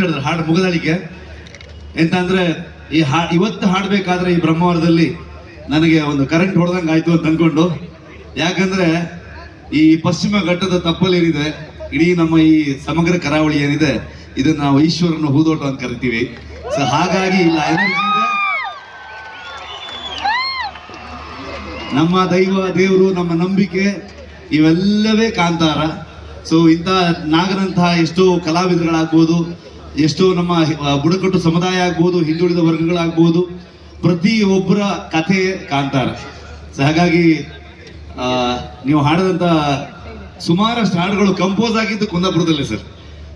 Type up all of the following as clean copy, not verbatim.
ಹೇಳಿದ್ರು ಹಾಡು ಮುಗದಳಿಕೆ ಎಂತ ಅಂದ್ರೆ ಇವತ್ತು ಹಾಡ್ಬೇಕಾದ್ರೆ ಈ ಬ್ರಹ್ಮವರದಲ್ಲಿ ನನಗೆ ಒಂದು ಕರೆಂಟ್ ಹೊಡೆದಂಗೆ ಆಯ್ತು ಅಂತ ಅನ್ಕೊಂಡು. ಯಾಕಂದ್ರೆ ಈ ಪಶ್ಚಿಮ ಘಟ್ಟದ ತಪ್ಪಲು ಏನಿದೆ, ಇಡೀ ನಮ್ಮ ಈ ಸಮಗ್ರ ಕರಾವಳಿ ಏನಿದೆ, ಇದನ್ನ ನಾವು ಈಶ್ವರನ ಹೂದೋಟ ಅಂತ ಕರಿತೀವಿ. ಸೊ ಹಾಗಾಗಿ ಇಲ್ಲ ಎನರ್ಜಿ ಇದೆ, ನಮ್ಮ ದೇವರು, ನಮ್ಮ ನಂಬಿಕೆ ಇವೆಲ್ಲವೇ ಕಾಂತಾರ. ಸೊ ಇಂಥ ನಾಗನಂತಹ ಎಷ್ಟೋ ಕಲಾವಿದರುಗಳಾಗ್ಬೋದು, ಎಷ್ಟೋ ನಮ್ಮ ಬುಡಕಟ್ಟು ಸಮುದಾಯ ಆಗ್ಬೋದು, ಹಿಂದುಳಿದ ವರ್ಗಗಳಾಗ್ಬೋದು, ಪ್ರತಿಯೊಬ್ಬರ ಕಥೆ ಕಾಂತಾರ. ಸೊ ಹಾಗಾಗಿ ನೀವು ಹಾಡದಂತ ಸುಮಾರಷ್ಟು ಹಾಡುಗಳು ಕಂಪೋಸ್ ಆಗಿದ್ದು ಕುಂದಾಪುರದಲ್ಲೇ ಸರ್.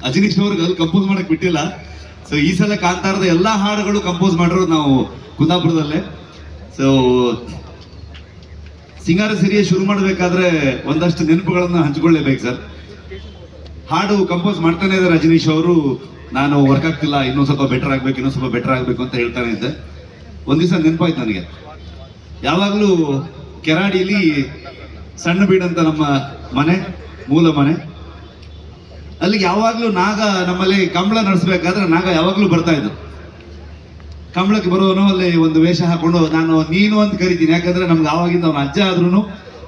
ಅಜನೀಶ್ ಅವ್ರಿಗೆ ಅಲ್ಲಿ ಕಂಪೋಸ್ ಮಾಡಕ್ ಬಿಟ್ಟಿಲ್ಲ. ಸೊ ಈ ಸಲ ಕಾಂತಾರದ ಎಲ್ಲಾ ಹಾಡುಗಳು ಕಂಪೋಸ್ ಮಾಡಿರೋದು ನಾವು ಕುಂದಾಪುರದಲ್ಲೇ. ಸೊ ಸಿಂಗಾರ ಸಿರಿಯ ಶುರು ಮಾಡಬೇಕಾದ್ರೆ ಒಂದಷ್ಟು ನೆನಪುಗಳನ್ನ ಹಂಚಿಕೊಳ್ಳೇಬೇಕು ಸರ್. ಹಾಡು ಕಂಪೋಸ್ ಮಾಡ್ತಾನೆ ಇದ್ದಾರೆ ರಜನೀಶ್ ಅವರು. ನಾನು ವರ್ಕ್ ಆಗ್ತಿಲ್ಲ, ಇನ್ನೊಂದು ಸ್ವಲ್ಪ ಬೆಟರ್ ಆಗ್ಬೇಕು ಅಂತ ಹೇಳ್ತಾನೆ ಇದ್ದೆ. ಒಂದ್ ದಿವಸ ನೆನಪಾಯ್ತು ನನಗೆ, ಯಾವಾಗ್ಲೂ ಕೆರಾಡಿಯಲ್ಲಿ ಸಣ್ಣ ಬೀಡಂತ ನಮ್ಮ ಮನೆ, ಮೂಲ ಮನೆ, ಅಲ್ಲಿಗೆ ಯಾವಾಗ್ಲೂ ನಾಗ, ನಮ್ಮಲ್ಲಿ ಕಂಬಳ ನಡೆಸ್ಬೇಕಾದ್ರೆ ನಾಗ ಯಾವಾಗ್ಲೂ ಬರ್ತಾ ಇದ್ದು. ಕಂಬಳಕ್ಕೆ ಬರೋನು ಅಲ್ಲಿ ಒಂದು ವೇಷ ಹಾಕೊಂಡು, ನಾನು ನೀನು ಅಂತ ಕರಿತೀನಿ, ಯಾಕಂದ್ರೆ ನಮ್ಗೆ ಆವಾಗಿಂದ ಅವನ ಅಜ್ಜ ಆದ್ರೂ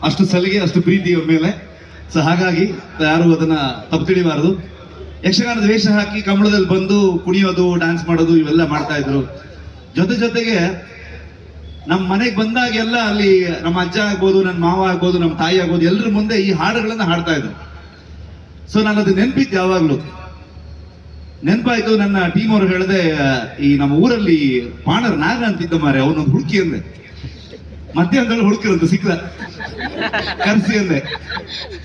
ಅಷ್ಟು ಸಲಿಗೆ, ಅಷ್ಟು ಪ್ರೀತಿ ಅವ್ರ ಮೇಲೆ. ಸೊ ಹಾಗಾಗಿ ಯಾರು ಅದನ್ನ ತಪ್ಪು ತಿಳಿಬಾರದು. ಯಕ್ಷಗಾನದ ವೇಷ ಹಾಕಿ ಕಂಬಳದಲ್ಲಿ ಬಂದು ಕುಣಿಯೋದು, ಡ್ಯಾನ್ಸ್ ಮಾಡೋದು ಇವೆಲ್ಲ ಮಾಡ್ತಾ ಇದ್ರು. ಜೊತೆಗೆ ನಮ್ಮ ಮನೆಗೆ ಬಂದಾಗೆಲ್ಲ ಅಲ್ಲಿ ನಮ್ಮ ಅಜ್ಜ ಆಗ್ಬೋದು, ನನ್ನ ಮಾವ ಆಗ್ಬೋದು, ನಮ್ಮ ತಾಯಿ ಆಗ್ಬೋದು, ಎಲ್ಲರ ಮುಂದೆ ಈ ಹಾಡುಗಳನ್ನ ಹಾಡ್ತಾ ಇದ್ರು. ಸೊ ನಾನು ಅದು ನೆನ್ಪಿತ್ತು, ಯಾವಾಗ್ಲೂ ನೆನಪಾಯ್ತು. ನನ್ನ ಟೀಮ್ ಅವ್ರು ಹೇಳಿದೆ, ಈ ನಮ್ಮ ಊರಲ್ಲಿ ಪಾಣರ್ ನಾಗ ಅಂತಿದ್ದ ಮಾರೆ, ಅವನೊಂದು ಹುಡುಕಿ ಅಂದೆ. ಮಧ್ಯಾಹ್ನದಲ್ಲಿ ಹುಡುಕಿರಂತ ಸಿಕ್ಕದ, ಕರ್ಸಿ ಅಂದೆ.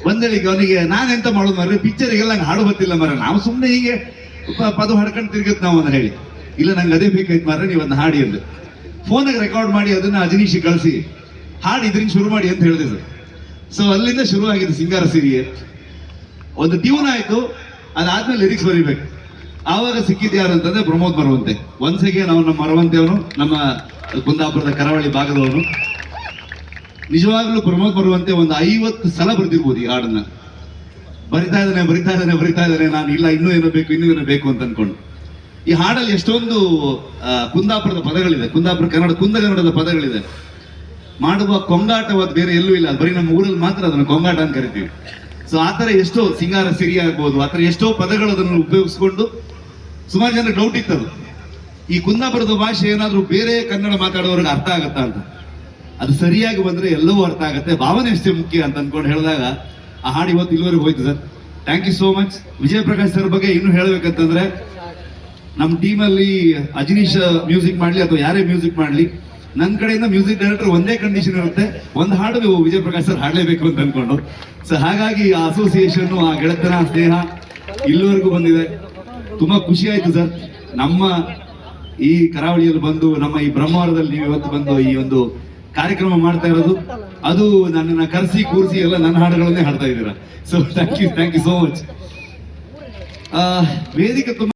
ಬಂದಳಿಗೆ ಅವನಿಗೆ ನಾನೆಂತ ಮಾಡೋದು ಮಾರ್ರೆ, ಪಿಕ್ಚರಿಗೆಲ್ಲ ನಂಗೆ ಹಾಡು ಗೊತ್ತಿಲ್ಲ ಮಾರ್ರೆ, ನಾವು ಸುಮ್ಮನೆ ಹೀಗೆ ಪದ ಹಾಡ್ಕೊಂಡು ತಿರ್ಗತ್ ನಾವು ಅಂತ ಹೇಳಿ. ಇಲ್ಲ ನಂಗೆ ಅದೇ ಬೇಕಾಯ್ತು ಮಾರ್ರೆ, ನೀವು ಅದನ್ನ ಹಾಡಿ ಅಂದೆ. ಫೋನಾಗ ರೆಕಾರ್ಡ್ ಮಾಡಿ ಅದನ್ನ ಅಜನೀಶ್ ಕಳಿಸಿ ಹಾಡಿ ಇದ್ರಿಂದ ಶುರು ಮಾಡಿ ಅಂತ ಹೇಳಿದೆ ಸರ್. ಸೊ ಅಲ್ಲಿಂದ ಶುರು ಆಗಿದೆ ಸಿಂಗಾರ ಸಿರಿಯೇ. ಒಂದು ಟ್ಯೂನ್ ಆಯ್ತು, ಅದಾದ್ಮೇಲೆ ಲಿರಿಕ್ಸ್ ಬರೀಬೇಕು. ಆವಾಗ ಸಿಕ್ಕಿದ್ ಯಾರು ಅಂತಂದ್ರೆ ಪ್ರಮೋದ್ ಮರವಂತೆ. ಒಂದ್ಸಗೆ ನಾವು ನಮ್ಮ ಮರವಂತೆಯವನು, ನಮ್ಮ ಕುಂದಾಪುರದ ಕರಾವಳಿ ಭಾಗದವನು. ನಿಜವಾಗ್ಲೂ ಪ್ರಮೋದ್ ಮರವಂತೆ ಒಂದು 50 ಸಲ ಬರ್ದಿರ್ಬೋದು ಈ ಹಾಡನ್ನ. ಬರಿತಾ ಇದ್ದಾನೆ ನಾನು, ಇಲ್ಲ ಇನ್ನೂ ಏನೋ ಬೇಕು ಅಂತ ಅನ್ಕೊಂಡು. ಈ ಹಾಡಲ್ಲಿ ಎಷ್ಟೊಂದು ಕುಂದಾಪುರದ ಪದಗಳಿದೆ, ಕುಂದಗನ್ನಡದ ಪದಗಳಿದೆ. ಮಾಡುವ ಕೊಂಗಾಟವಾದ ಬೇರೆ ಎಲ್ಲೂ ಇಲ್ಲ, ಬರೀ ನಮ್ಮ ಊರಲ್ಲಿ ಮಾತ್ರ ಅದನ್ನು ಕೊಂಗಾಟ ಅಂತ ಕರಿತೀವಿ. ಸೊ ಆತರ ಎಷ್ಟೋ ಸಿಂಗಾರ ಸಿರಿ ಆಗ್ಬೋದು, ಆತರ ಎಷ್ಟೋ ಪದಗಳು ಅದನ್ನು ಉಪಯೋಗಿಸ್ಕೊಂಡು ಸುಮಾರು ಜನ ಡೌಟ್ ಇತ್ತದು, ಈ ಕುಂದಾಪುರದ ಭಾಷೆ ಏನಾದ್ರೂ ಬೇರೆ ಕನ್ನಡ ಮಾತಾಡೋರಿಗೆ ಅರ್ಥ ಆಗತ್ತಾ ಅಂತ. ಅದು ಸರಿಯಾಗಿ ಬಂದ್ರೆ ಎಲ್ಲವೂ ಅರ್ಥ ಆಗತ್ತೆ, ಭಾವನೆ ಅಷ್ಟೇ ಮುಖ್ಯ ಅಂತ ಅನ್ಕೊಂಡು ಹೇಳಿದಾಗ ಆ ಹಾಡು ಇವತ್ತು ಇಲ್ಲಿವರೆಗೂ ಹೋಯ್ತು sir. Thank you so much. Vijay Prakash sir ಬಗ್ಗೆ ಇನ್ನು ಹೇಳ್ಬೇಕಂತಂದ್ರೆ, ನಮ್ಮ ಟೀಮಲ್ಲಿ ಅಜನೀಶ್ ಮ್ಯೂಸಿಕ್ ಮಾಡ್ಲಿ ಅಥವಾ ಯಾರೇ ಮ್ಯೂಸಿಕ್ ಮಾಡ್ಲಿ, ನನ್ನ ಕಡೆಯಿಂದ ಮ್ಯೂಸಿಕ್ ಡೈರೆಕ್ಟರ್ ಒಂದೇ ಕಂಡೀಷನ್ ಇರುತ್ತೆ, ಒಂದು ಹಾಡು ವಿಜಯ ಪ್ರಕಾಶ್ ಸರ್ ಹಾಡಲೇಬೇಕು ಅಂತ ಅನ್ಕೊಂಡು. ಸೊ ಹಾಗಾಗಿ ಆ ಅಸೋಸಿಯೇಷನ್, ಆ ಗೆಳೆತನ, ಸ್ನೇಹ ಇಲ್ಲಿವರೆಗೂ ಬಂದಿದೆ. ತುಂಬಾ ಖುಷಿ ಆಯ್ತು ಸರ್. ನಮ್ಮ ಈ ಕರಾವಳಿಯಲ್ಲಿ ಬಂದು, ನಮ್ಮ ಈ ಬ್ರಹ್ಮವರದಲ್ಲಿ ನೀವು ಇವತ್ತು ಬಂದು ಈ ಒಂದು ಕಾರ್ಯಕ್ರಮ ಮಾಡ್ತಾ ಇರೋದು, ಅದು ನನ್ನನ್ನ ಕರೆಸಿ ಕೂರಿಸಿ ಎಲ್ಲ ನನ್ನ ಹಾಡುಗಳನ್ನೇ ಹಾಡ್ತಾ ಇದ್ದೀರಾ. So thank you so much. ವೇದಿಕೆ ತುಂಬಾ